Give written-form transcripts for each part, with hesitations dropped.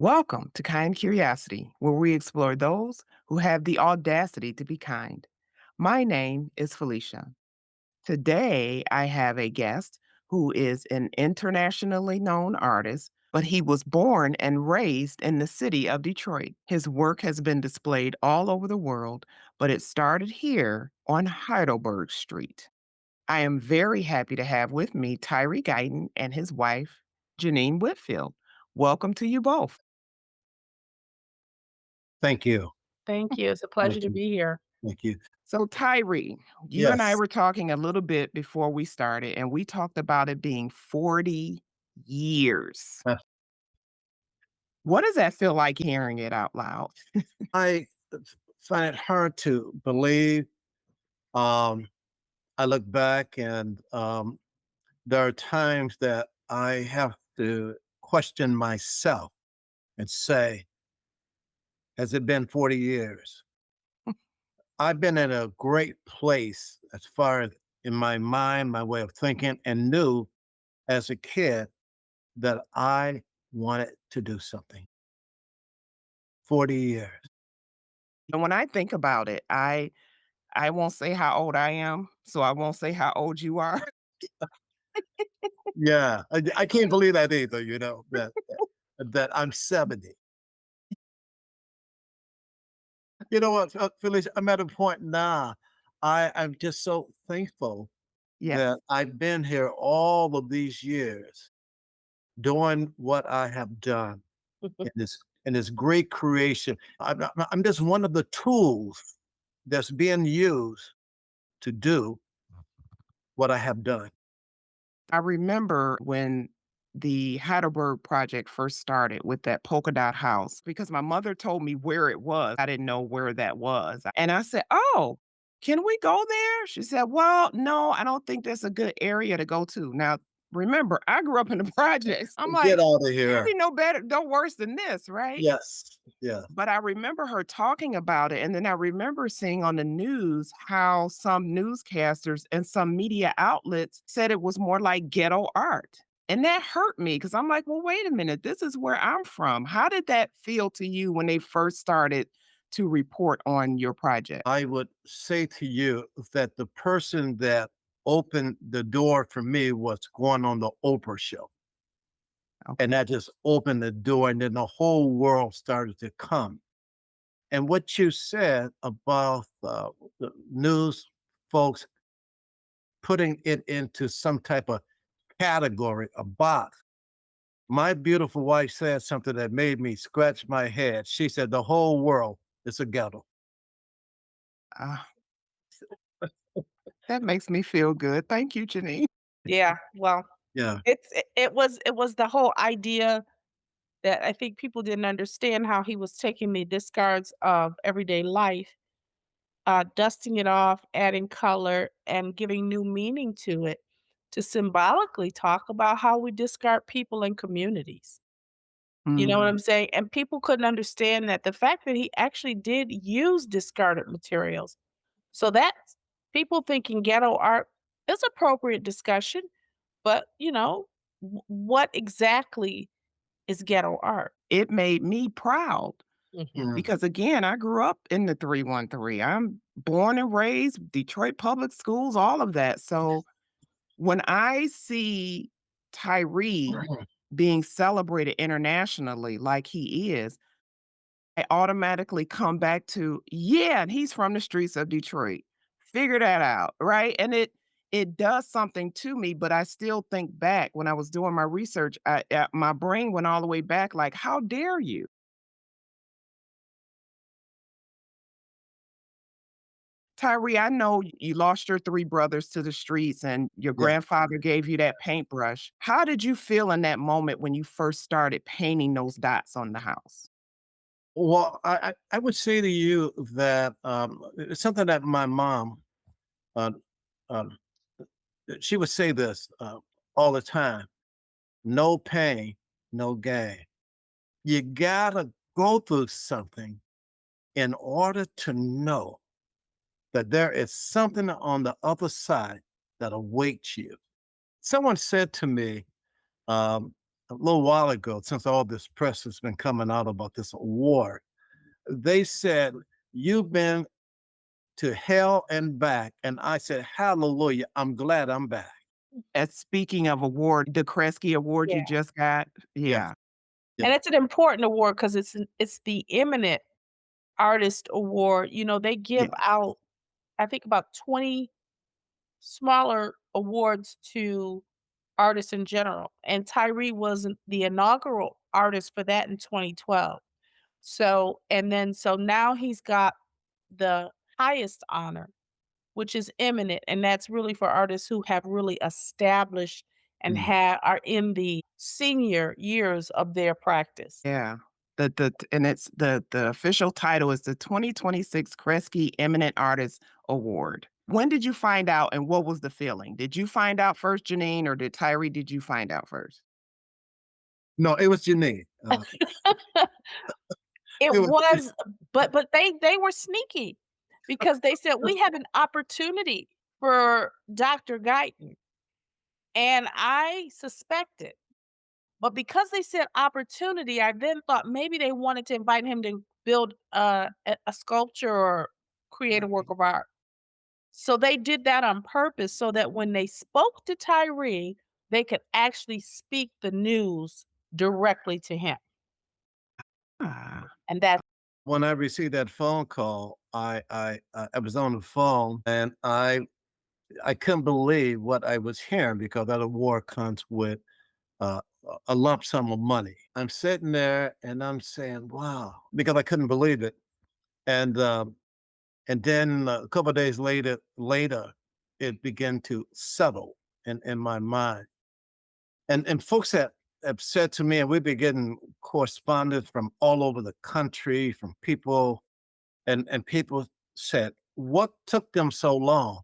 Welcome to Kind Curiosity, where we explore those who have the audacity to be kind. My name is Felicia. Today, I have a guest who is an internationally known artist, but he was born and raised in the city of Detroit. His work has been displayed all over the world, but it started here on Heidelberg Street. I am very happy to have with me Tyree Guyton and his wife, Jenenne Whitfield. Welcome to you both. Thank you. Thank you. It's a pleasure Thank to you. be here. Thank you. So, Tyree, you and I Yes. were talking a little bit before we started, and we talked about it being 40 years. Uh, What does that feel like hearing it out loud? I find it hard to believe. Um, I look back and there are times that I have to question myself and say, has it been 40 years? I've been in a great place as far as in my mind, my way of thinking, and knew as a kid that I wanted to do something. 40 years. And when I think about it, I won't say how old I am, so I won't say how old you are. Yeah, I can't believe that either, that I'm 70. You know what, Phyllis, I'm at a point now, I'm just so thankful that Yes. I've been here all of these years doing what I have done in this great creation. I'm just one of the tools that's being used to do what I have done. I remember when the Heidelberg Project first started with that polka dot house because my mother told me where it was. I didn't know where that was. And I said, "Oh, can we go there?" She said, "Well, no, I don't think that's a good area to go to." Now, remember, I grew up in the projects. I'm Get like, out of can't here. be no better, no worse than this, right? Yes, yeah. But I remember her talking about it, and then I remember seeing on the news how some newscasters and some media outlets said it was more like ghetto art. And that hurt me because I'm like, well, wait a minute, this is where I'm from. How did that feel to you when they first started to report on your project? I would say to you that the person that opened the door for me was going on the Oprah show. And Okay. that just opened the door, and then the whole world started to come. And what you said about the news folks putting it into some type of category, a box. My beautiful wife said something that made me scratch my head. She said, the whole world is a ghetto. Ah, that makes me feel good. Thank you, Janine. Yeah, well, Yeah. it was the whole idea that I think people didn't understand how he was taking the discards of everyday life, dusting it off, adding color, and giving new meaning to it to symbolically talk about how we discard people in communities. You know what Mm. I'm saying? And people couldn't understand that the fact that he actually did use discarded materials. So that's people thinking ghetto art is appropriate discussion, but what exactly is ghetto art? It made me proud. Mhm. Mm. Because again, I grew up in the 313. I'm born and raised Detroit public schools, all of that. So when I see Tyree being celebrated internationally like he is, I automatically come back to, yeah, and he's from the streets of Detroit. Figure that out, right? And it does something to me, but I still think back when I was doing my research, my brain went all the way back like, how dare you? Tyree, I know you lost your 3 brothers to the streets and your Yeah. grandfather gave you that paintbrush. How did you feel in that moment when you first started painting those dots on the house? Well, I would say to you that it's something that my mom, uh, um, she would say this all the time: no pain, no gain. You gotta go through something in order to know that there is something on the other side that awaits you. Someone said to me, um, a little while ago, since all this press has been coming out about this award, they said, "You've been to hell and back." And I said, "Hallelujah, I'm glad I'm back." And speaking of award, the Kresge Award Yeah, you just got, Yes, yeah, and yes. it's an important award because it's the Eminent Artist Award. You know, they give Yeah. out, I think, about 20 smaller awards to artists in general, and Tyree was the inaugural artist for that in 2012. So now he's got the highest honor, which is eminent, and that's really for artists who have really established and Mm. are in the senior years of their practice. yeah. And it's the official title is the 2026 Kresge Eminent Artist Award. When did you find out and what was the feeling? Did you find out first, Janine, or did you find out first? No, it was Janine. It It was was, but they were sneaky because they said, "We have an opportunity for Dr. Guyton," and I suspected. But because they said opportunity, I then thought maybe they wanted to invite him to build a sculpture or create a work Right. of art. So they did that on purpose so that when they spoke to Tyree, they could actually speak the news directly to him. Ah, And that when I received that phone call, I was on the phone and I couldn't believe what I was hearing because that award comes with a lump sum of money. I'm sitting there and I'm saying, "Wow," because I couldn't believe it. And and then a couple of days later, it began to settle in my mind. And folks have said to me, and we've been getting correspondence from all over the country from people, and people said, "What took them so long?"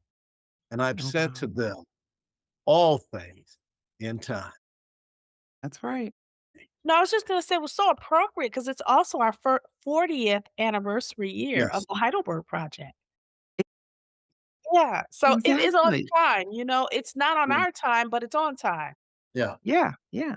And I've oh, said to wow. them, "All things in time." That's right. No, I was just gonna say it was so appropriate because it's also our 40th anniversary year of Yes. the Heidelberg Project. Yeah, so it is on Exactly. time, it's not on Mm. our time, but it's on time. Yeah. Yeah, yeah.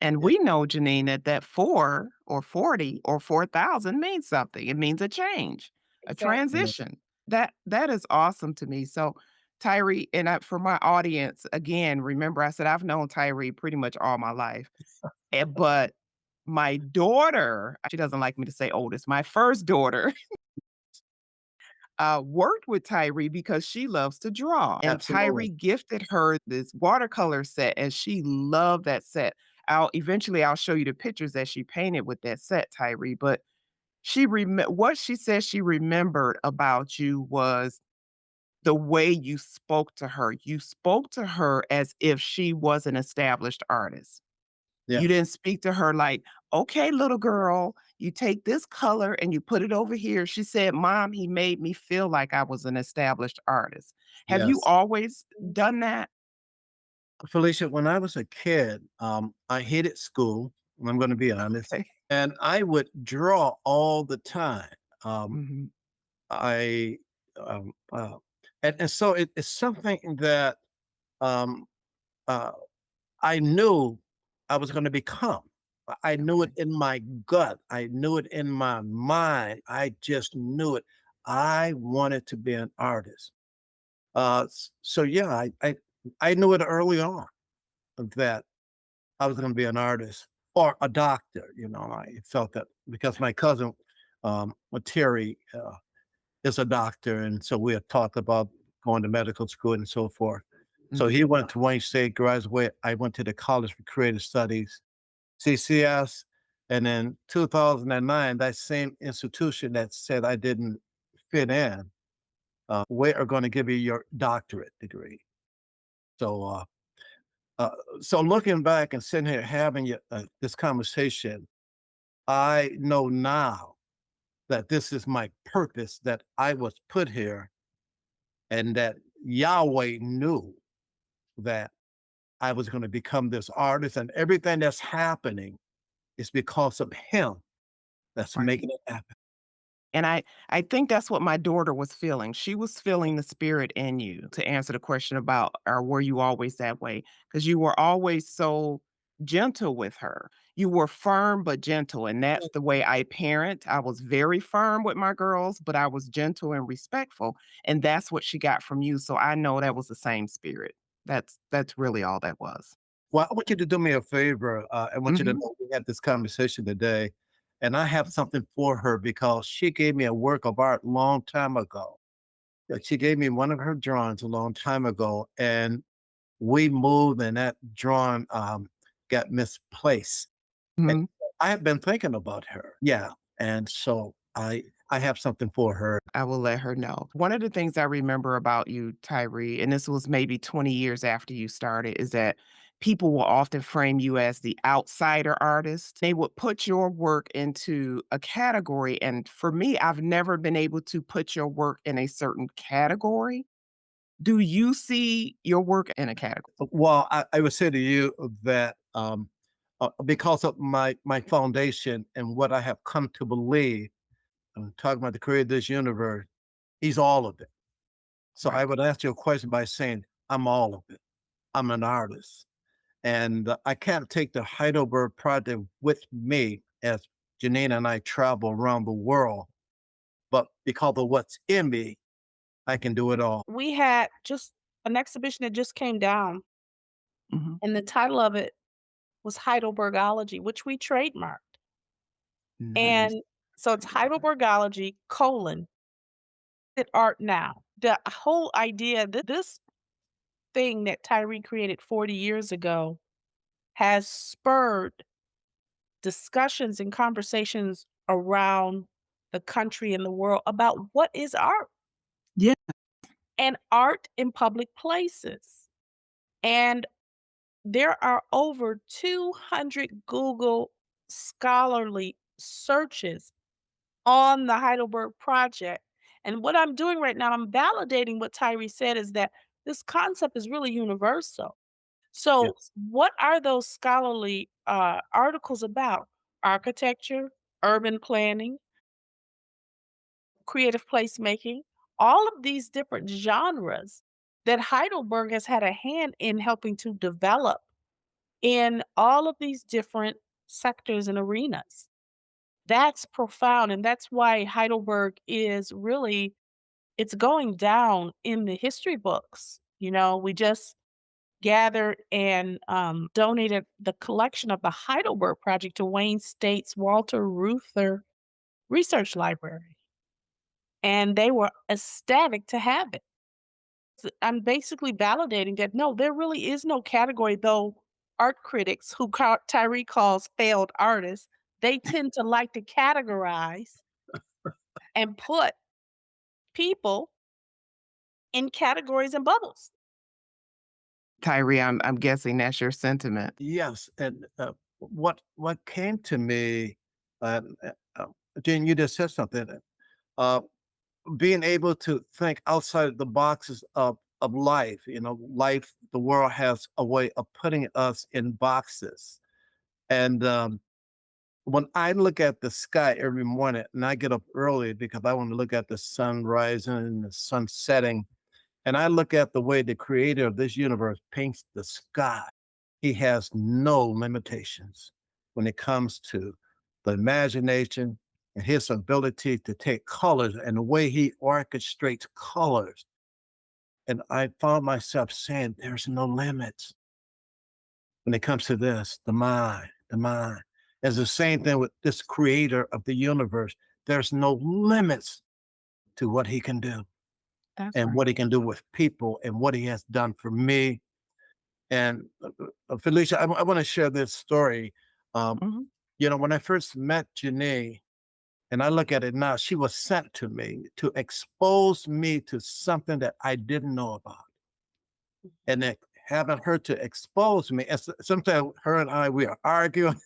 And Yeah. we know, Janine, that 4 or 40 or 4,000 means something. It means a change, a Exactly. Yeah. transition. That is awesome to me. So, Tyree, and for my audience, again, remember I said I've known Tyree pretty much all my life. But my daughter, she doesn't like me to say oldest, my first daughter worked with Tyree because she loves to draw, and Absolutely. Tyree gifted her this watercolor set, and she loved that set. I'll show you the pictures that she painted with that set, Tyree, but what she said she remembered about you was the way you spoke to her. You spoke to her as if she was an established artist. You Yes. didn't speak to her like, "Okay, little girl, you take this color and you put it over here." She said, "Mom, he made me feel like I was an established artist." Have you Yes. always done that? Felicia, when I was a kid, I hated school. I'm going to be honest, Okay. and I would draw all the time. Um, Mhm. I and so it's something that um, uh, I knew I was going to become. I knew it Okay. in my gut. I knew it in my mind. I just knew it. I wanted to be an artist. So yeah, I knew it early on that I was going to be an artist or a doctor. I felt that because my cousin, Terry, is a doctor, and so we had talked about going to medical school and so forth. So Mhm. he went to Wayne State, graduated. I went to the College for Creative Studies, CCS, and in 2009, that same institution that said I didn't fit in, we are going to give you your doctorate degree. So, uh, so looking back and sitting here having this conversation, I know now that this is my purpose, that I was put here, and that Yahweh knew that I was going to become this artist, and everything that's happening is because of Him that's Right. making it happen. And I think that's what my daughter was feeling. She was feeling the spirit in you, to answer the question about, or were you always that way? Because you were always so gentle with her. You were firm but gentle, and that's the way I parent. I was very firm with my girls, but I was gentle and respectful, and that's what she got from you, so I know that was the same spirit. That's really all that was. Well, I want you to do me a favor. I want you to Mhm. know we had this conversation today, and I have something for her because she gave me a work of art long time ago. She gave me one of her drawings a long time ago, and we moved, and that drawing got misplaced. And Mhm. I have been thinking about her. Yeah, and so I have something for her. I will let her know. One of the things I remember about you, Tyree, and this was maybe 20 years after you started, is that people will often frame you as the outsider artist. They would put your work into a category. And for me, I've never been able to put your work in a certain category. Do you see your work in a category? Well, I would say to you that because of my foundation and what I have come to believe, I'm talking about the creator of this universe, he's all of it. So Right. I would answer your question by saying, I'm all of it. I'm an artist. And I can't take the Heidelberg Project with me as Jenenne and I travel around the world. But because of what's in me, I can do it all. We had just an exhibition that just came down, Mhm. and the title of it was Heidelbergology, which we trademarked. Nice. And so it's Heidelbergology, colon, it art now. The whole idea that this thing that Tyree created 40 years ago has spurred discussions and conversations around the country and the world about what is art Yeah. and art in public places. And there are over 200 Google scholarly searches on the Heidelberg Project. And what I'm doing right now, I'm validating what Tyree said is that this concept is really universal. So, Yes. what are those scholarly articles about? Architecture, urban planning, creative placemaking, all of these different genres that Heidelberg has had a hand in helping to develop in all of these different sectors and arenas. That's profound, and that's why Heidelberg is really it's going down in the history books. You know, we just gathered and donated the collection of the Heidelberg Project to Wayne State's Walter Reuther Research Library, and they were ecstatic to have it. I'm basically validating that no, there really is no category, though art critics who Tyree calls failed artists, they tend to like to categorize and put people in categories and bubbles. Tyree, I'm guessing that's your sentiment. Yes. And what came to me, uh, uh, uh, Jen, you just said something. Uh, Being able to think outside the boxes of life. You know, life, the world has a way of putting us in boxes. And when I look at the sky every morning, and I get up early because I want to look at the sun rising and the sun setting, and I look at the way the creator of this universe paints the sky, he has no limitations when it comes to the imagination and his ability to take colors and the way he orchestrates colors. And I found myself saying, there's no limits when it comes to this, the mind, the mind. It's the same thing with this creator of the universe. There's no limits to what he can do That's and right. what he can do with people and what he has done for me. And Felicia, I want to share this story. Um, Mhm. when I first met Janae, and I look at it now, she was sent to me to expose me to something that I didn't know about. And then having her to expose me, and sometimes her and I, we are arguing,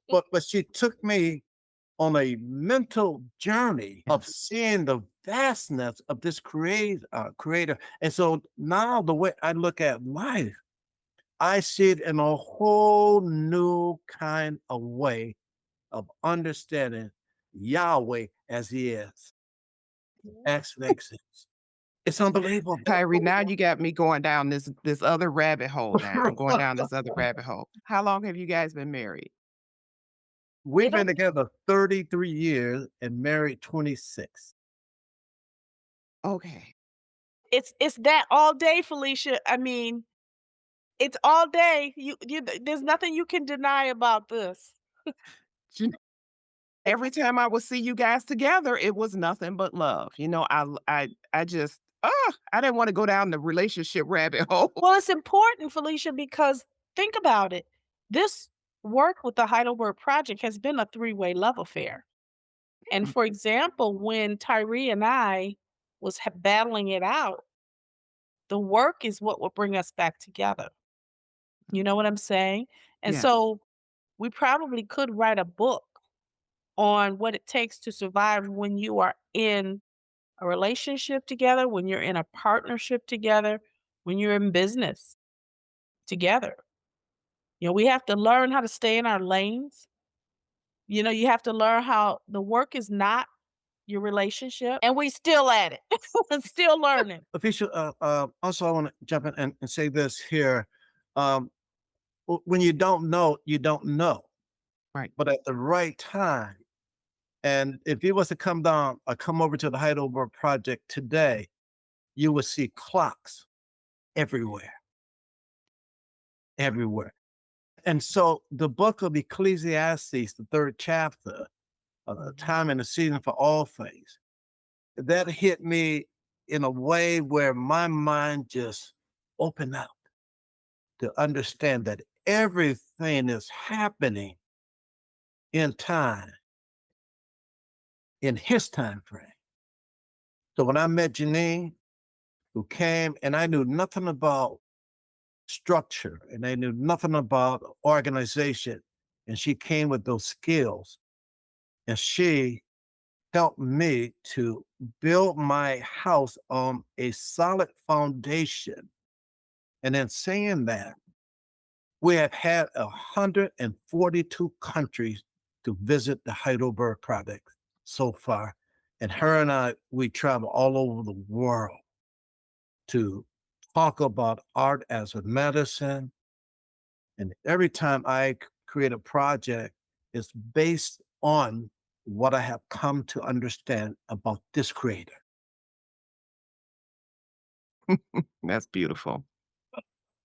but she took me on a mental journey of Yes. seeing the vastness of this creator. And so now the way I look at life, I see it in a whole new kind of way of understanding Yahweh as he is. Mhm. Acts makes sense. It's unbelievable. Tyree, now you got me going down this other rabbit hole now. I'm going down this other rabbit hole. How long have you guys been married? We've It'll been together 33 years and married 26. Okay. it's that all day, Felicia. I mean, it's all day. There's nothing you can deny about this. You Every time I would see you guys together, it was nothing but love. I just, I didn't wanna go down the relationship rabbit hole. Well, it's important, Felicia, because think about it. This work with the Heidelberg Project has been a three-way love affair. And Mm, for example, when Tyree and I was battling it out, the work is what will bring us back together. You know what I'm saying? And yes. so we probably could write a book on what it takes to survive when you are in a relationship together, when you're in a partnership together, when you're in business together. We have to learn how to stay in our lanes. You have to learn how the work is not your relationship, and we still at it. We're still learning. Official, also, I want to jump in and say this here. Um, when you don't know, you don't know. Right. But at the right time, and if you was to come down or come over to the Heidelberg Project today, you would see clocks everywhere, everywhere. And so the book of Ecclesiastes, the third chapter, a Mhm. time and a season for all things, that hit me in a way where my mind just opened up to understand that everything is happening in time, in his time frame. So when I met Jenenne, who came, and I knew nothing about structure and I knew nothing about organization, and she came with those skills, and she helped me to build my house on a solid foundation. And in saying that, we have had 142 countries to visit the Heidelberg Project so far. And her and I, we travel all over the world to talk about art as a medicine. And every time I create a project, it's based on what I have come to understand about this creator. That's beautiful.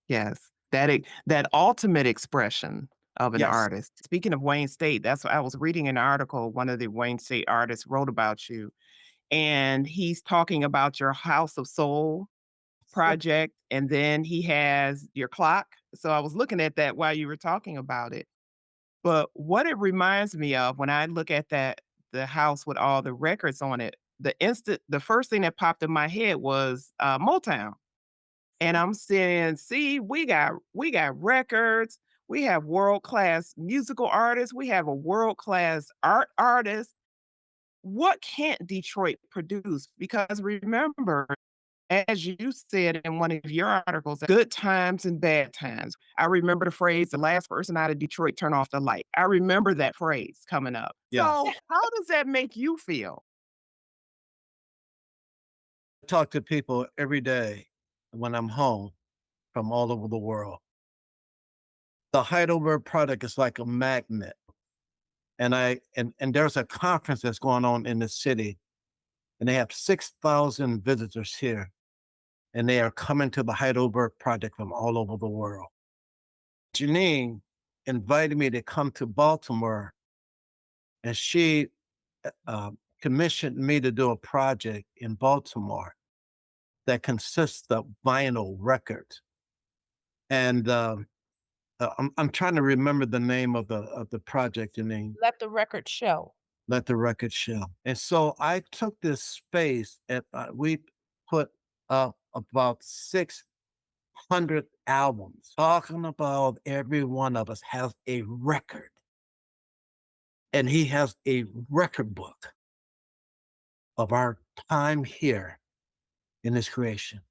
Yes. That ultimate expression of an Yes. artist. Speaking of Wayne State, that's what I was reading an article, one of the Wayne State artists wrote about you, and he's talking about your House of Soul project, and then he has your clock. So I was looking at that while you were talking about it. But what it reminds me of when I look at the house with all the records on it, the first thing that popped in my head was, Motown. And I'm saying, "See, we got records, we have world-class musical artists, we have a world-class art artist. What can't Detroit produce?" Because remember, as you said in one of your articles, good times and bad times. I remember the phrase, "The last person out of Detroit, turn off the light." I remember that phrase coming up. Yes. So, how does that make you feel? I talk to people every day when I'm home from all over the world. The Heidelberg product is like a magnet. And there's a conference that's going on in the city, and they have 6,000 visitors here, and they are coming to the Heidelberg Project from all over the world. Jenenne invited me to come to Baltimore, and she commissioned me to do a project in Baltimore that consists of vinyl records. And I'm trying to remember the name of the project, Janine. Let the record show. Let the record show. And so I took this space and we put up about 600 albums talking about every one of us has a record. And he has a record book of our time here in this creation.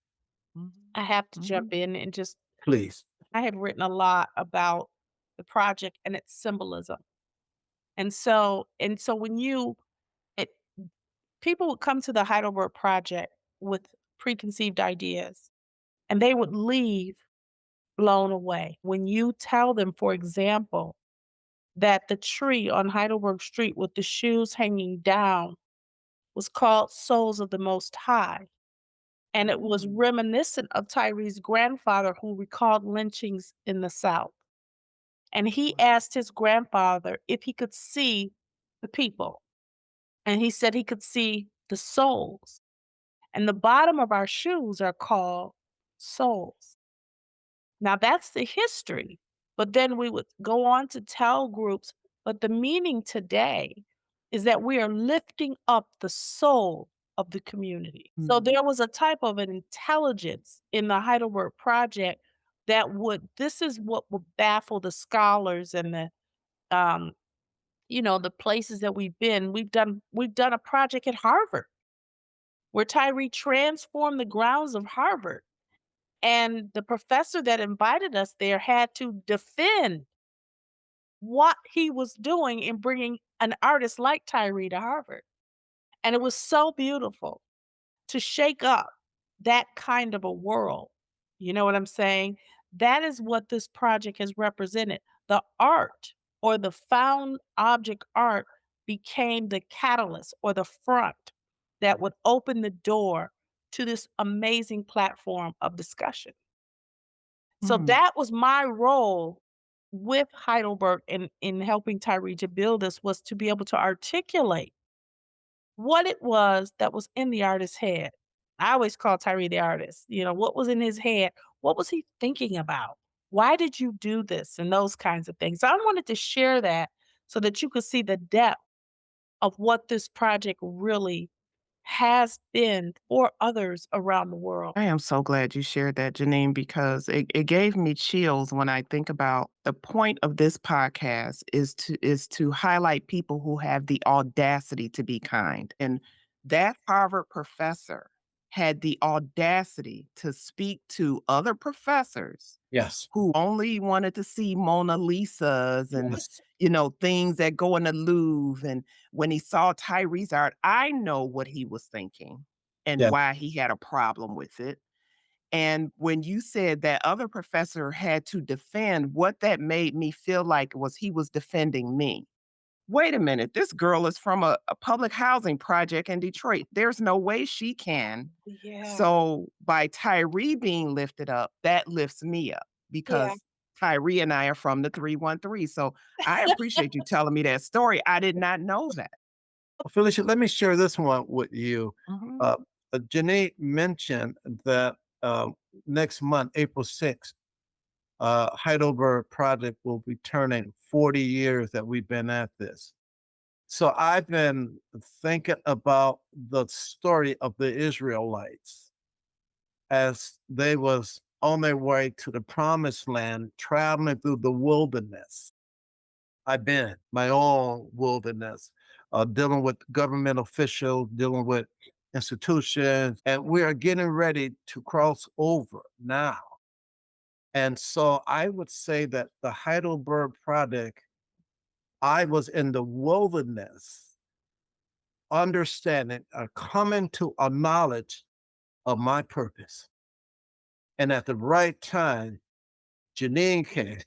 Mhm, I have to jump mhm. in and just Please. I have written a lot about the project and its symbolism. And so when you it, people would come to the Heidelberg Project with preconceived ideas, and they would leave blown away. When you tell them, for example, that the tree on Heidelberg Street with the shoes hanging down was called Souls of the Most High, and it was reminiscent of Tyree's grandfather who recalled lynchings in the South. And he asked his grandfather if he could see the people, and he said he could see the souls. And the bottom of our shoes are called souls. Now that's the history. But then we would go on to tell groups, but the meaning today is that we are lifting up the soul of the community. So Mm. there was a type of an intelligence in the Heidelberg Project that this is what would baffle the scholars and um, the places that we've been. We've done a project at Harvard where Tyree transformed the grounds of Harvard. And the professor that invited us there had to defend what he was doing in bringing an artist like Tyree to Harvard. And it was so beautiful to shake up that kind of a world. You know what I'm saying? That is what this project has represented. The art or the found object art became the catalyst or the front that would open the door to this amazing platform of discussion. So Mm. that was my role with Heidelberg in helping Tyree to build this, was to be able to articulate what it was that was in the artist's head. I always call Tyree the artist. What was in his head? What was he thinking about? Why did you do this? And those kinds of things. So I wanted to share that so that you could see the depth of what this project really has been for others around the world. I am so glad you shared that, Janine, because it gave me chills when I think about the point of this podcast is to highlight people who have the audacity to be kind. And that Harvard professor had the audacity to speak to other professors Yes. who only wanted to see Mona Lisas and, Yes. things that go in the Louvre. And when he saw Tyree's art, I know what he was thinking and Yeah. why he had a problem with it. And when you said that other professor had to defend, what that made me feel like was he was defending me. Wait a minute, this girl is from a public housing project in Detroit. There's no way she can. Yeah. So by Tyree being lifted up, that lifts me up Yeah. because Tyree and I are from the 313. So I appreciate you telling me that story. I did not know that. Felicia, let me share this one with you. Mhm. Uh, Janae mentioned that next month, April 6th, Heidelberg Project will be turning 40 years that we've been at this. So I've been thinking about the story of the Israelites as they was on their way to the promised land, traveling through the wilderness. I've been my own wilderness, dealing with government officials, dealing with institutions, and we are getting ready to cross over now. And so I would say that the Heidelberg Project, I was in the wilderness, understanding, coming to a knowledge of my purpose. And at the right time, Janine came.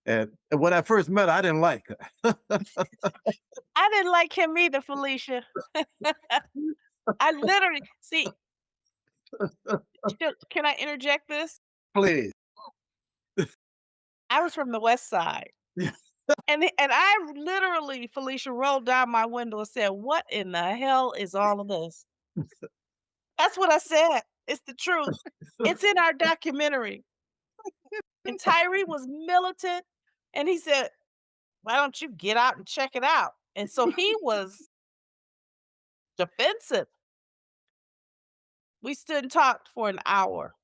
And when I first met her, I didn't like her. I didn't like him either, Felicia. I literally see, can I interject this? Please. I was from the West Side. And I literally, Felicia, rolled down my window and said, "What in the hell is all of this?" That's what I said. It's the truth. It's in our documentary. And Tyree was militant, and he said, "Why don't you get out and check it out?" And so he was defensive. We stood and talked for an hour.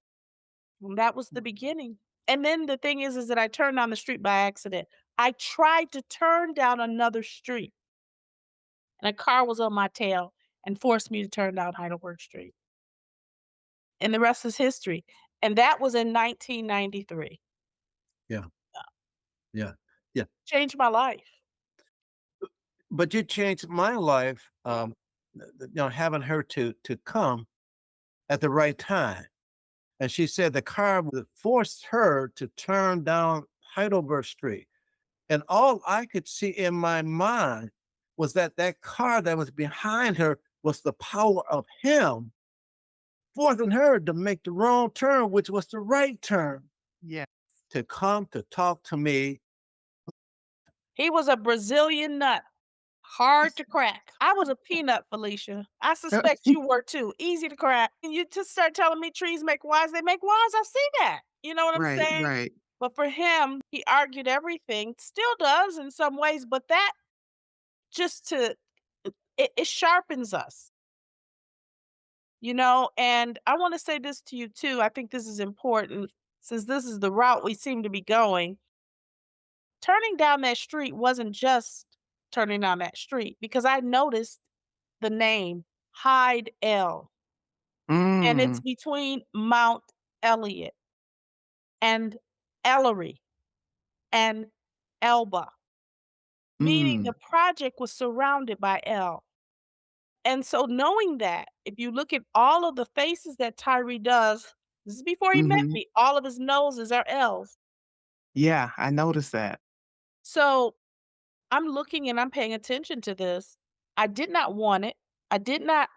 And that was the beginning. And then the thing is that I turned down the street by accident. I tried to turn down another street, and a car was on my tail and forced me to turn down Heidelberg Street. And the rest is history. And that was in 1993. Yeah, yeah, yeah. Changed my life. But you changed my life, having her to come. at the right time. And she said the car forced her to turn down Heidelberg Street. And all I could see in my mind was that that car that was behind her was the power of him forcing her to make the wrong turn, which was the right turn, Yeah. to come to talk to me. He was a Brazilian nut, hard to crack. I was a peanut, Felicia. I suspect you were too. Easy to crack. And you just start telling me trees make wise, they make wise. I see that. You know what I'm Right, saying? right. But for him, he argued everything, still does in some ways, but that just to it sharpens us, you know. And I want to say this to you too. I think this is important since this is the route we seem to be going. Turning down that street wasn't just turning down that street because I noticed the name Hyde L, and it's Mm, between Mount Elliott and Ellery and Elba, meaning the mm, project was surrounded by L. And so knowing that, if you look at all of the faces that Tyree does, this is before he met mhm. me, all of his noses are L's. Yeah, I noticed that. So I'm looking and I'm paying attention to this. I did not want it. I did not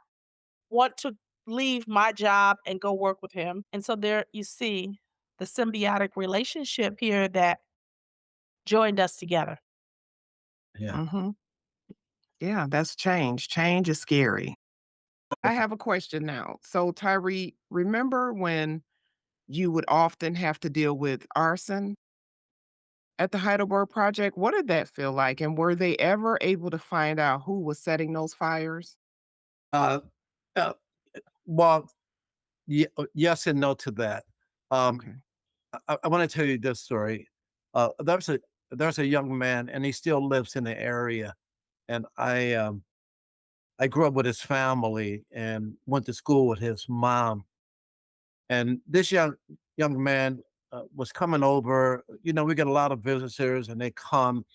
want to leave my job and go work with him. And so there you see the symbiotic relationship here that joined us together. Yeah. Mhm. Yeah, that's change. Change is scary. I have a question now. So, Tyree, remember when you would often have to deal with arson at the Heidelberg Project? What did that feel like? And were they ever able to find out who was setting those fires? Uh, uh, well, yes and no to that. Um, Okay. I want to tell you this story. There's a young man, and he still lives in the area. And I grew up with his family and went to school with his mom. And this young man was coming over. You know, we get a lot of visitors, and they come.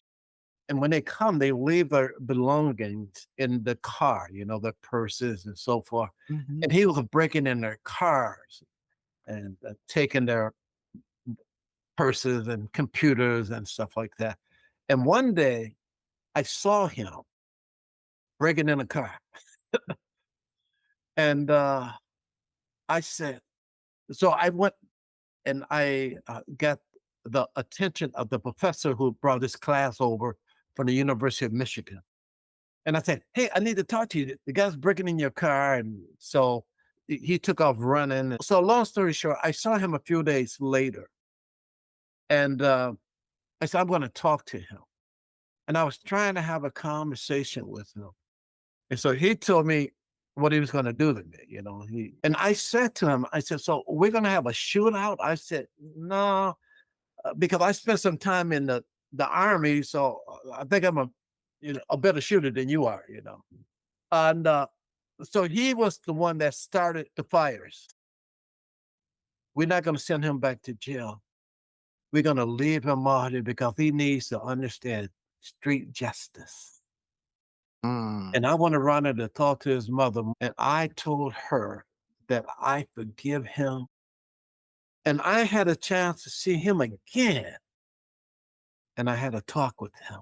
And when they come, they leave their belongings in the car. You know, their purses and so forth. Mhm. And he was breaking in their cars and taking their purses and computers and stuff like that. And one day, I saw him breaking in a car, and I said, so I went and I got the attention of the professor who brought this class over from the University of Michigan. And I said, "Hey, I need to talk to you. The guy's breaking in your car." And so he took off running. So, long story short, I saw him a few days later. And I said, "I'm going to talk to him." And I was trying to have a conversation with him. And so he told me what he was going to do to me, you know. And I said to him, I said, "So we're going to have a shootout?" I said, "No, because I spent some time in the army, so I think I'm a better shooter than you are, you know." And so he was the one that started the fires. We're not going to send him back to jail. We're going to leave him out here because he needs to understand street justice. Mm. And I want to run in to talk to his mother. And I told her that I forgive him. And I had a chance to see him again. And I had a talk with him.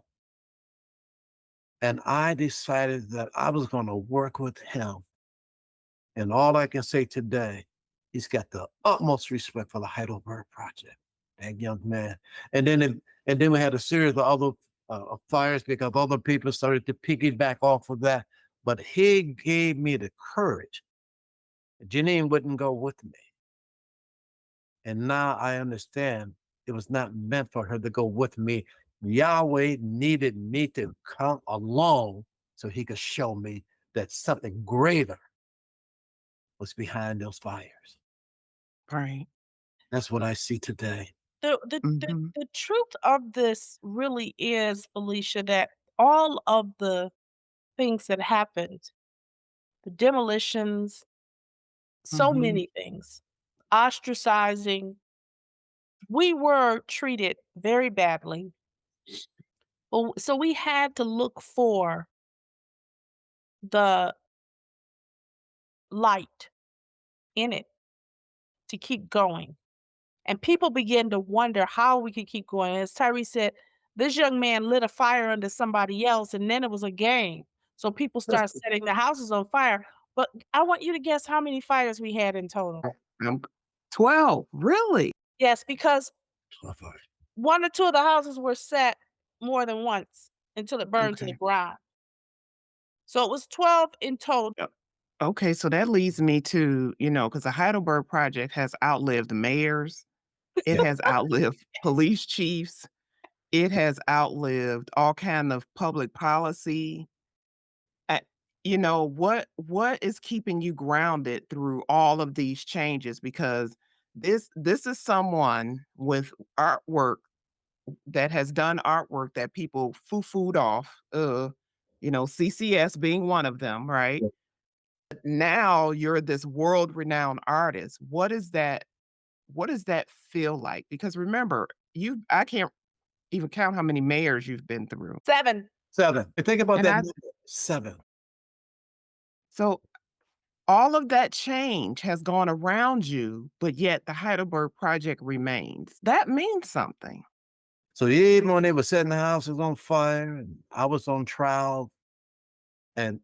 And I decided that I was going to work with him. And all I can say today, he's got the utmost respect for the Heidelberg Project, that young man. And then we had a series of other fires because other people started to piggyback off of that. But he gave me the courage. Jenenne wouldn't go with me. And now I understand it was not meant for her to go with me. Yahweh needed me to come along so he could show me that something greater was behind those fires. Right. That's what I see today. Mhm. The truth of this really is, Felicia, that all of the things that happened, the demolitions, so Mhm. many things, ostracizing, we were treated very badly. So we had to look for the light in it to keep going. And people began to wonder how we could keep going. As Tyree said, this young man lit a fire under somebody else, and then it was a game. So people started setting the houses on fire. But I want you to guess how many fires we had in total. I'm 12, really? Yes, because 12 hours. one or two of the houses were set more than once until it burned to the Okay. ground. So it was 12 in total. Yep. Okay, so that leads me to, because the Heidelberg Project has outlived mayors, it Yeah. has outlived police chiefs, it has outlived all kind of public policy. Uh, what is keeping you grounded through all of these changes? Because this is someone with artwork that has done artwork that people foo-fooed off, CCS being one of them, right? Yeah. Now you're this world-renowned artist. What does that feel like? Because remember, I can't even count how many mayors you've been through. 7. 7. And think about And that I number, 7. so all of that change has gone around you, but yet the Heidelberg Project remains. That means something. So even when they were setting the houses on fire and I was on trial and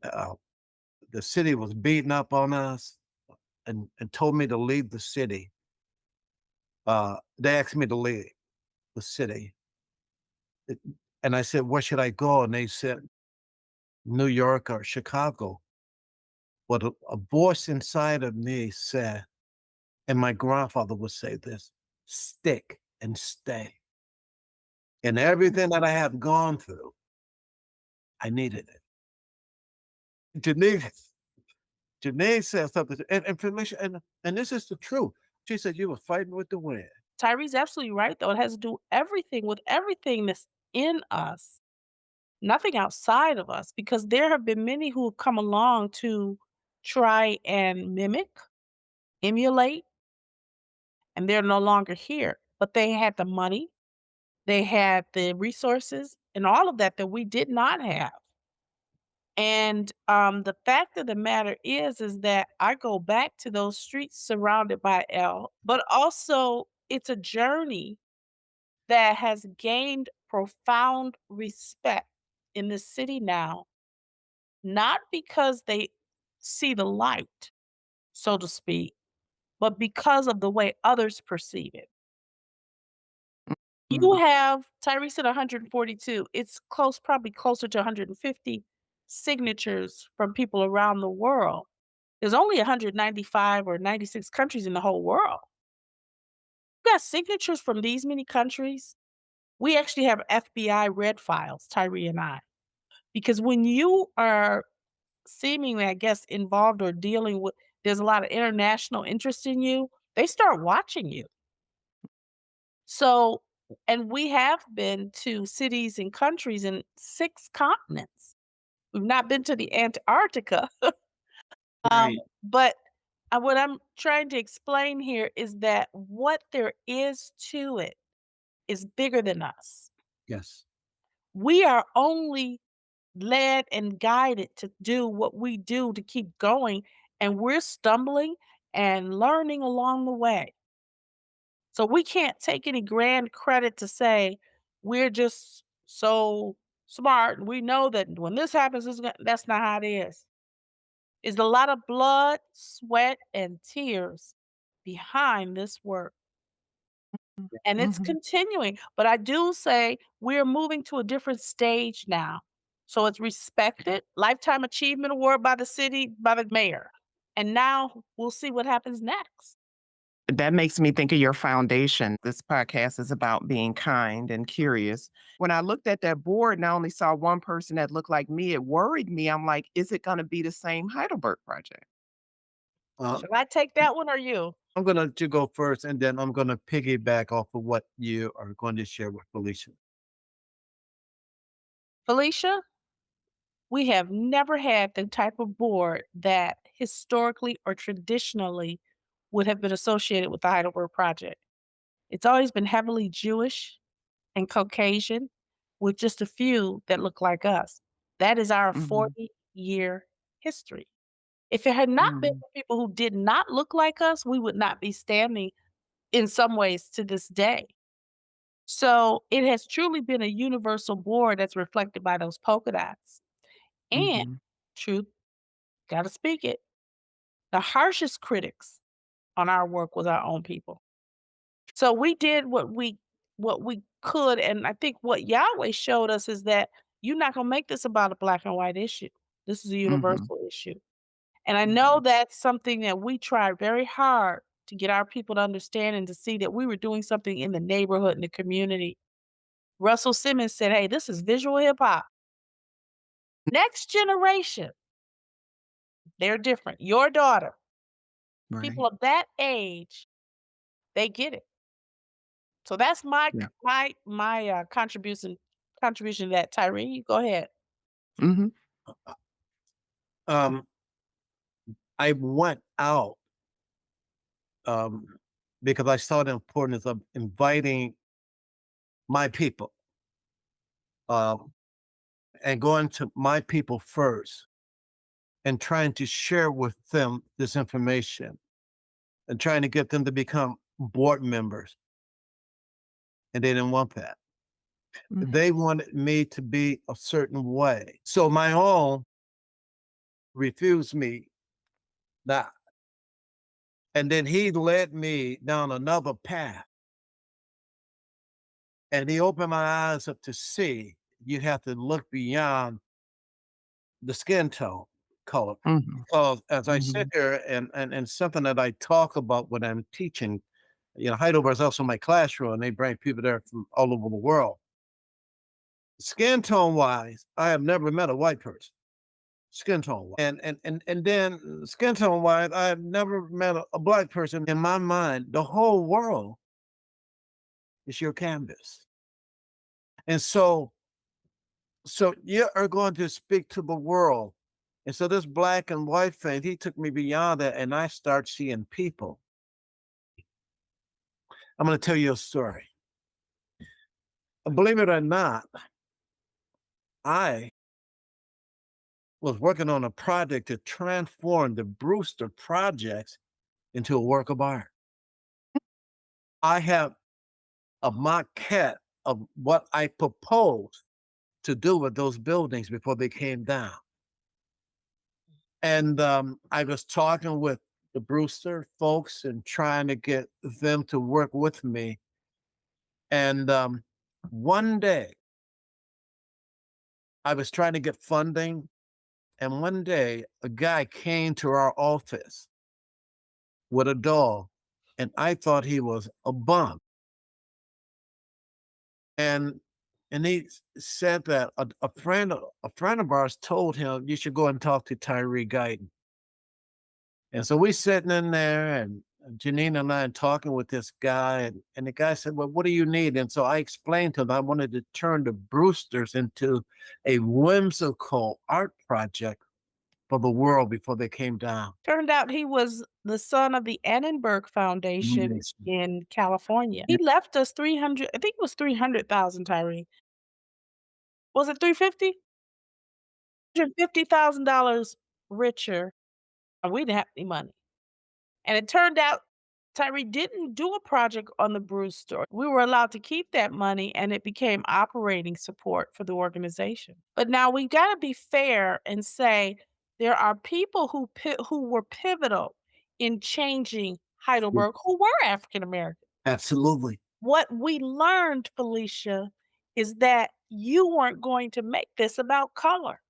the city was beating up on us and told me to leave the city, they asked me to leave the city. It- And I said, where should I go? And they said, New York or Chicago. But a voice inside of me said, and my grandfather would say this, stick and stay. And everything that I have gone through, I needed it. Janine, Janine said something, and Felicia, and this is the truth. She said, you were fighting with the wind. Tyree's absolutely right, though. It has to do everything with everything that's in us, nothing outside of us, because there have been many who have come along to try and mimic, emulate, and they're no longer here. But they had the money, they had the resources, and all of that that we did not have. And the fact of the matter is that I go back to those streets surrounded by L, but also it's a journey that has gained profound respect in the city now, not because they see the light, so to speak, but because of the way others perceive it. You Mhm. have Tyree said 142. It's close, probably closer to 150 signatures from people around the world. There's only 195 or 96 countries in the whole world. You got signatures from these many countries. We actually have FBI red files, Tyree and I, because when you are seemingly, I guess, involved or dealing with, there's a lot of international interest in you, they start watching you. So, and we have been to cities and countries in 6 continents. We've not been to the Antarctica. Um, Right. but what I'm trying to explain here is that what there is to it is bigger than us. Yes. We are only led and guided to do what we do to keep going, and we're stumbling and learning along the way. So we can't take any grand credit to say we're just so smart and we know that when this happens, that's not how it is. It's a lot of blood, sweat, and tears behind this work. And it's Mhm. continuing. But I do say we're moving to a different stage now. So it's respected, lifetime achievement award by the city, by the mayor. And now we'll see what happens next. That makes me think of your foundation. This podcast is about being kind and curious. When I looked at that board and I only saw one person that looked like me, it worried me. I'm like, is it going to be the same Heidelberg Project? Uh, Shall I take that one or you? I'm going to let you go first, and then I'm going to piggyback off of what you are going to share with Felicia. Felicia, we have never had the type of board that historically or traditionally would have been associated with the Heidelberg Project. It's always been heavily Jewish and Caucasian, with just a few that look like us. That is our Mhm. 40-year history. If it had not been Mhm. for people who did not look like us, we would not be standing in some ways to this day. So it has truly been a universal board that's reflected by those polka dots. And Mhm. truth, gotta speak it. The harshest critics on our work was our own people. So we did what we could, and I think what Yahweh showed us is that you're not gonna make this about a black and white issue. This is a Mhm. universal issue. And I know that's something that we tried very hard to get our people to understand and to see that we were doing something in the neighborhood, in the community. Russell Simmons said, "Hey, this is visual hip hop. Next generation, they're different. Your daughter, people Right. of that age, they get it." So that's my Yeah. contribution to that. Tyree, go ahead. Mhm. Um, I went out um, because I saw the importance of inviting my people um, and going to my people first and trying to share with them this information and trying to get them to become board members. And they didn't want that. Mhm. They wanted me to be a certain way. So my own refused me that. And then he led me down another path and he opened my eyes up to see you have to look beyond the skin tone color. Mhm. Because as I sit Mhm. here and something that I talk about when I'm teaching, Heidelberg is also my classroom and they bring people there from all over the world. Skin tone wise, I have never met a white person. Skin tone wise. And then skin tone wise, I have never met a black person. In my mind, the whole world is your canvas. And so you are going to speak to the world. And so this black and white thing, he took me beyond that and I start seeing people. I'm going to tell you a story. Believe it or not, I was working on a project to transform the Brewster projects into a work of art. I have a maquette of what I proposed to do with those buildings before they came down. And I was talking with the Brewster folks and trying to get them to work with me. And one day I was trying to get funding. And one day a guy came to our office with a dog. And I thought he was a bum. And he said that a friend of ours told him you should go and talk to Tyree Guyton. And so we sitting in there and Janine and I talking with this guy and the guy said, "Well, what do you need?" And so I explained to him I wanted to turn the Brewsters into a whimsical art project for the world before they came down. Turned out he was the son of the Annenberg Foundation Yes. in California. Yeah. He left us 300, I think it was 300,000, Tyree. Was it 350? $150,000 richer, and we didn't have any money. And it turned out Tyree didn't do a project on the Bruce store. We were allowed to keep that money and it became operating support for the organization. But now we got to be fair and say there are people who were pivotal in changing Heidelberg who were African American. Absolutely. What we learned, Felicia, is that you weren't going to make this about color.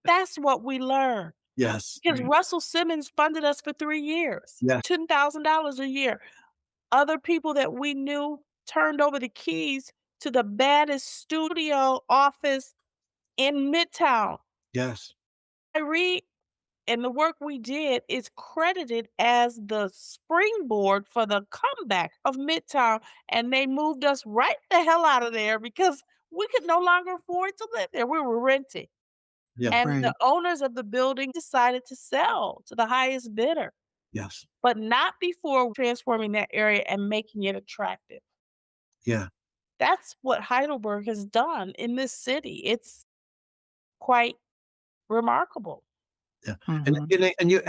That's what we learned. Yes. Because Russell Simmons funded us for 3 years, Yes. $10,000 a year. Other people that we knew turned over the keys to the baddest studio office in Midtown. Yes. Tyree and the work we did is credited as the springboard for the comeback of Midtown, and they moved us right the hell out of there because we could no longer afford to live there. We were renting. Yeah. And the Right. owners of the building decided to sell to the highest bidder, Yes. but not before transforming that area and making it attractive. Yeah. That's what Heidelberg has done in this city. It's quite remarkable. Yeah, Mhm. and you're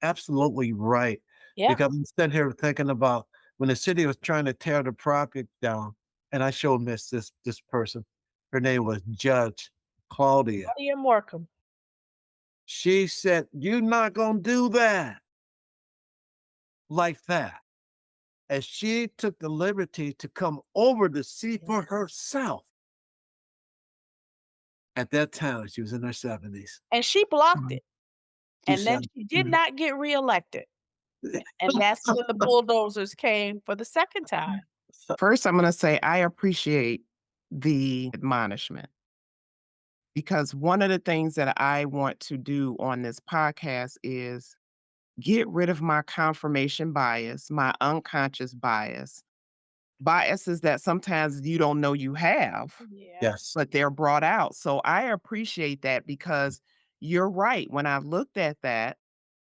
absolutely right, Yeah. because I'm sitting here thinking about when the city was trying to tear the project down, and I showed Miss this person. Her name was Judge Claudia. Buddy and Markham. She said, "You're not gonna do that like that." And she took the liberty to come over to see for herself. At that time, she was in her 70s. And she blocked Mhm. it. She And then said, she did Mhm. not get reelected. And that's when the bulldozers came for the second time. First, I'm gonna say I appreciate the admonishment because one of the things that I want to do on this podcast is get rid of my confirmation bias, my unconscious bias, biases that sometimes you don't know you have, Yeah. Yes, but they're brought out. So I appreciate that because you're right. When I looked at that,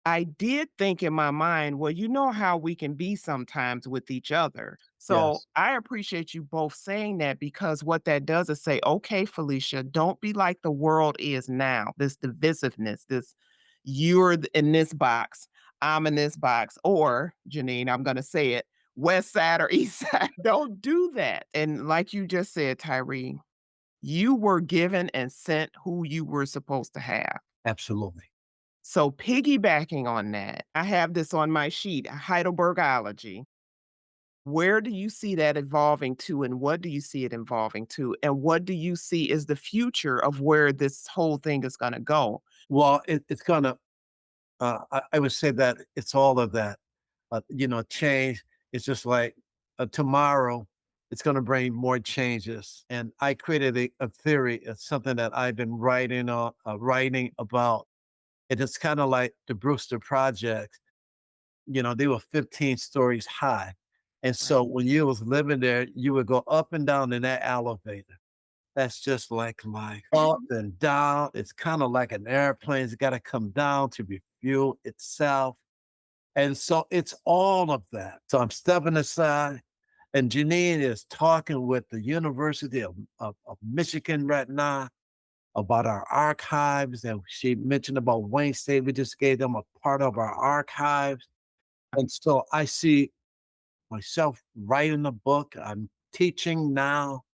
I did think in my mind, well, you know how we can be sometimes with each other. So yes, I appreciate you both saying that because what that does is say, okay, Felicia, don't be like the world is now, this divisiveness, this in this box, I'm in this box, or Janine, I'm going to say it, West side or East side. Don't do that. And like you just said, Tyree, you were given and sent who you were supposed to have. absolutely. So piggybacking on that, I have this on my sheet, Heidelbergology. Where do you see that evolving to, and what do you see it evolving to? And what do you see is the future of where this whole thing is gonna go? Well, it's gonna, I would say that it's all of that. Change is just like tomorrow, it's going to bring more changes. And I created a theory. It's something that I've been writing about. And it's kind of like the Brewster Project. They were 15 stories high. And so Right. when you was living there, you would go up and down in that elevator. That's just like life. Up and down. It's kind of like an airplane. It's got to come down to refuel itself. And so it's all of that. So I'm stepping aside, and Janine is talking with the University of Michigan right now about our archives. And she mentioned about Wayne State. We just gave them a part of our archives. And so I see myself writing a book. I'm teaching now,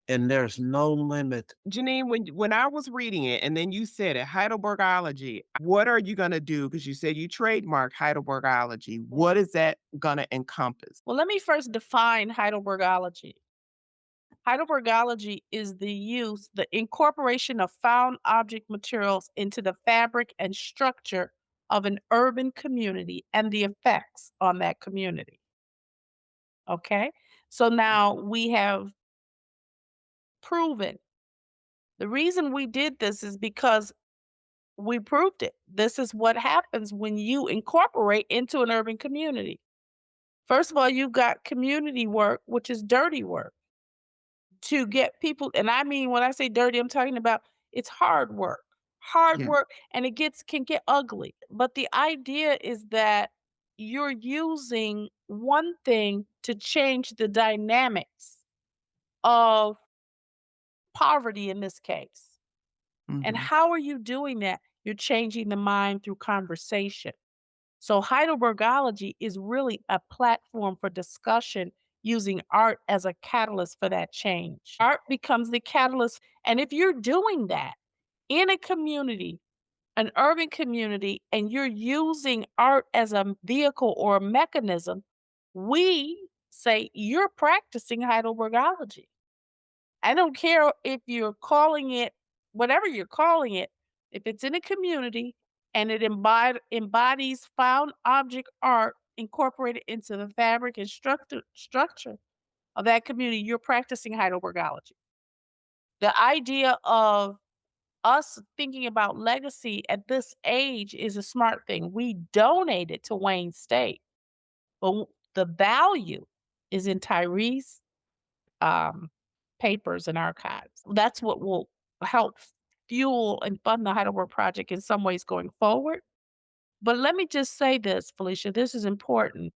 and there's no limit. Janine, when I was reading it and then you said it, Heidelbergology, what are you gonna do? Because you said you trademarked Heidelbergology. What is that gonna encompass? Well, let me first define Heidelbergology. Heidelbergology is the incorporation of found object materials into the fabric and structure of an urban community and the effects on that community. Okay. So now we have proven the reason we did this is because we proved it. This is what happens when you incorporate into an urban community. First of all, you've got community work, which is dirty work to get people. And I mean, when I say dirty, I'm talking about it's hard Yeah. work, and can get ugly. But the idea is that you're using one thing to change the dynamics of poverty in this case. And Mhm. how are you doing that? You're changing the mind through conversation. So Heidelbergology is really a platform for discussion using art as a catalyst for that change. Art becomes the catalyst. And if you're doing that in a community, an urban community, and you're using art as a vehicle or a mechanism, we say you're practicing Heidelbergology. I don't care if you're calling it whatever you're calling it, if it's in a community and it embodies found object art incorporated into the fabric and structure of that community, you're practicing Heidelbergology. The idea of us thinking about legacy at this age is a smart thing. We donated to Wayne State, but the value is in Tyree's um, papers and archives. That's what will help fuel and fund the Heidelberg Project in some ways going forward. But let me just say this, Felicia, this is important.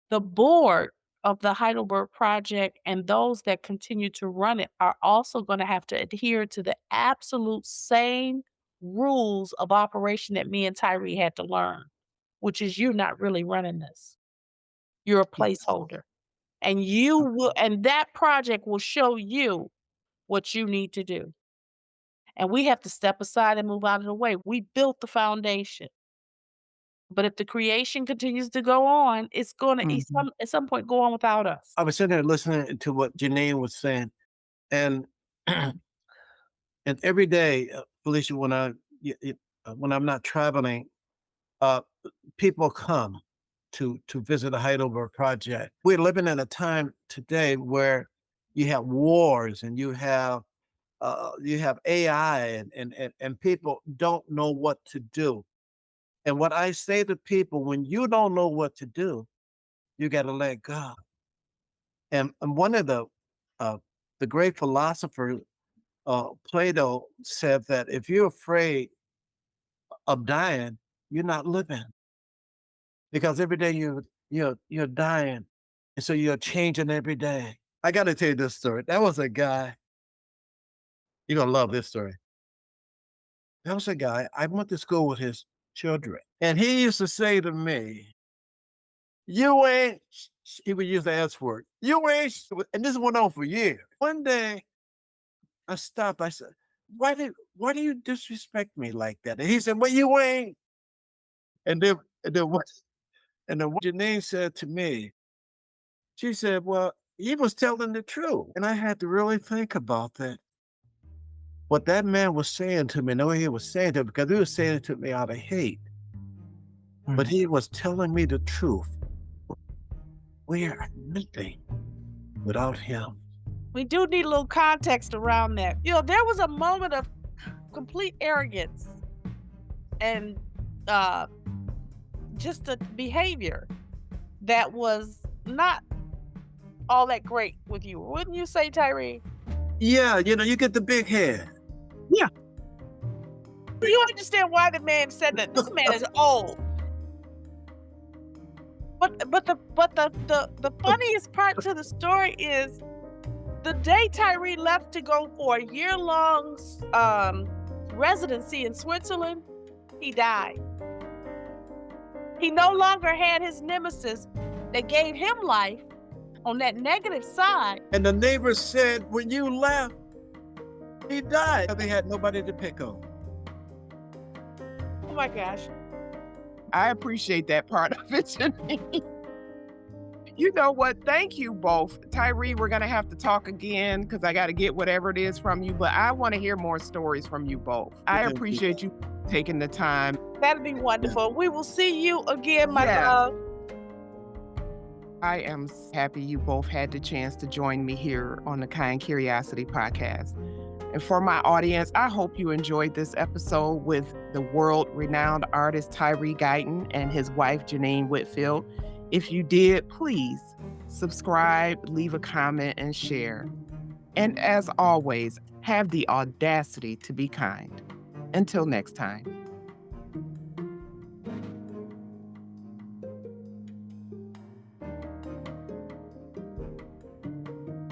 The board of the Heidelberg Project and those that continue to run it are also going to have to adhere to the absolute same rules of operation that me and Tyree had to learn, which is you're not really running this. You're a Yes. placeholder. And you will, and that project will show you what you need to do. And we have to step aside and move out of the way. We built the foundation. But if the creation continues to go on, it's gonna Mhm. at some point go on without us. I was sitting there listening to what Jenenne was saying, and and every day, Felicia, when I'm not traveling, uh, people come to visit the Heidelberg Project. We're living in a time today where you have wars and you have AI and people don't know what to do. And what I say to people, when you don't know what to do, you got to let go. And one of the great philosophers, Plato, said that if you're afraid of dying, you're not living because every day you're dying, and so you're changing every day. I got to tell you this story. That was a guy. You're gonna love this story. That was a guy. I went to school with his children, and he used to say to me, "You ain't." He would use the S word. You ain't. And this went on for years. One day, I stopped. I said, why do you disrespect me like that?" And he said, "Well, you ain't." And then what? And then what Janine said to me, she said, "Well, he was telling the truth." And I had to really think about that. What that man was saying to me, the way he was saying it, because he was saying it to me out of hate, but Mhm. he was telling me the truth. We are nothing without him. We do need a little context around that. There was a moment of complete arrogance and uh just a behavior that was not all that great with you. Wouldn't you say, Tyree? Yeah, you get the big head. Yeah. Do you understand why the man said that? This man is old. But the funniest part to the story is the day Tyree left to go for a year-long residency in Switzerland, he died. He no longer had his nemesis that gave him life on that negative side. And the neighbors said, when you left, he died. They had nobody to pick on. Oh my gosh. I appreciate that part of it, Janine. You know what? Thank you both. Tyree, we're going to have to talk again because I got to get whatever it is from you, but I want to hear more stories from you both. I Thank you. appreciate you taking the time. That'd be wonderful. We will see you again, my Yes. love. I am happy you both had the chance to join me here on the Kind Curiosity podcast. And for my audience, I hope you enjoyed this episode with the world-renowned artist Tyree Guyton and his wife Jenenne Whitfield. If you did, please subscribe, leave a comment, and share. And as always, have the audacity to be kind. Until next time.